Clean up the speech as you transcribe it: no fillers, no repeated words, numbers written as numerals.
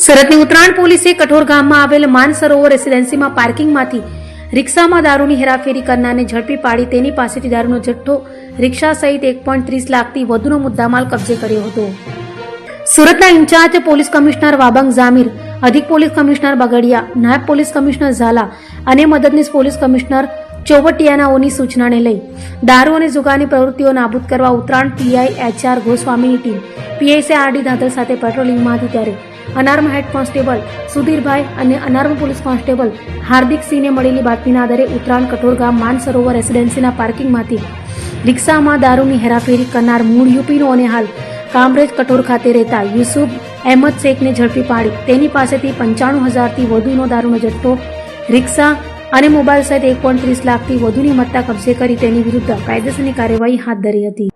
સુરતની ઉત્તરાયણ પોલીસે કઠોર ગામમાં આવેલ માનસરોવર રેસીડેન્સીમાં પાર્કિંગમાંથી રિક્ષામાં દારૂની હેરાફેરી કરનારને ઝડપી પાડી તેની પાસેથી દારૂનો જથ્થો, રિક્ષા સહિત 1.30 લાખથી વધુનો મુદ્દામાલ કબજે કર્યો હતો. સુરતના in charge police commissioner Wabang Jamir, અધિક પોલીસ કમિશનર બગડિયા, નાયબ પોલીસ કમિશનર ઝાલા અને મદદનીશ પોલીસ કમિશનર ચોવટિયાનાઓની સૂચનાને લઈ દારૂ અને જુગારની પ્રવૃત્તિઓ નાબૂદ કરવા ઉત્તરાયણ પીઆઈ HR ગોસ્વામીની ટીમ PSI RD દાદર સાથે પેટ્રોલિંગમાં હતી ત્યારે અનાર્મ હેડ કોન્સ્ટેબલ સુધીરભાઈ અને અનાર્મ પોલીસ કોન્સ્ટેબલ હાર્દિકસિંહને મળેલી બાતમીના આધારે ઉત્તરાયણ કઠોર ગામ માનસરોવર રેસીડેન્સીના પાર્કિંગમાંથી રિક્ષામાં દારૂની હેરાફેરી કરનાર મૂળ યુપીનો અને હાલ કામરેજ કઠોર ખાતે રહેતા યુસુફ અહેમદ શેખને ઝડપી પાડી તેની પાસેથી 95,000થી વધુનો દારૂનો જથ્થો, રિક્ષા અને મોબાઈલ સહિત 1.30 લાખથી વધુની મત્તા કબજે કરી તેની વિરુદ્ધ કાયદેસરની કાર્યવાહી હાથ ધરી હતી.